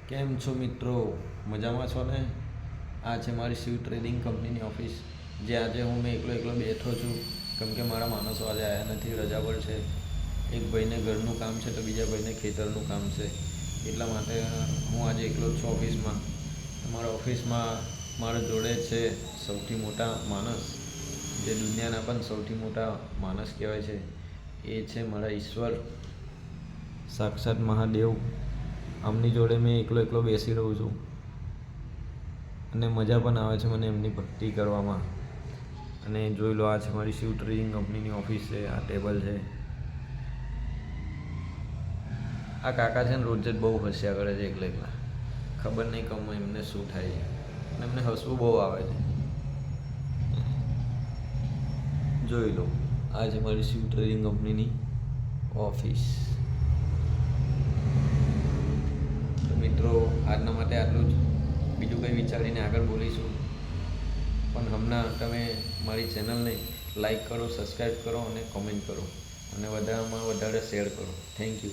કેમ છો મિત્રો? મજામાં છો ને? આ છે મારી શિવ ટ્રેડિંગ કંપનીની ઓફિસ, જે આજે મેં એકલો બેઠો છું, કેમ કે મારા માણસો આજે આવ્યા નથી, રજા પર છે. એક ભાઈને ઘરનું કામ છે તો બીજા ભાઈને ખેતરનું કામ છે. એટલા માટે હું આજે એકલો જ છું ઓફિસમાં. મારા ઓફિસમાં મારા જોડે છે સૌથી મોટા માણસ, જે દુનિયાના પણ સૌથી મોટા માણસ કહેવાય છે. એ છે મારા ઈશ્વર, સાક્ષાત મહાદેવ. આમની જોડે મેં એકલો બેસી રહું છું અને મજા પણ આવે છે મને એમની ભક્તિ કરવામાં. અને જોઈ લો, આ છે મારી શિવ ટ્રેડિંગ કંપનીની ઓફિસ છે. આ ટેબલ છે. આ કાકા છે ને રોજ જ બહુ હસ્યા કરે છે એકલા. ખબર નહીં કમ એમને શું થાય છે અને એમને હસવું બહુ આવે છે. જોઈ લો, આ છે મારી શિવ ટ્રેડિંગ કંપનીની ઓફિસ. તો મિત્રો, આજના માટે આટલું જ. બીજું કંઈ વિચારીને આગળ બોલીશું. પણ હમણાં તમે મારી ચેનલને લાઈક કરો, સબસ્ક્રાઈબ કરો અને કોમેન્ટ કરો, અને વધારેમાં વધારે શેર કરો. Thank you.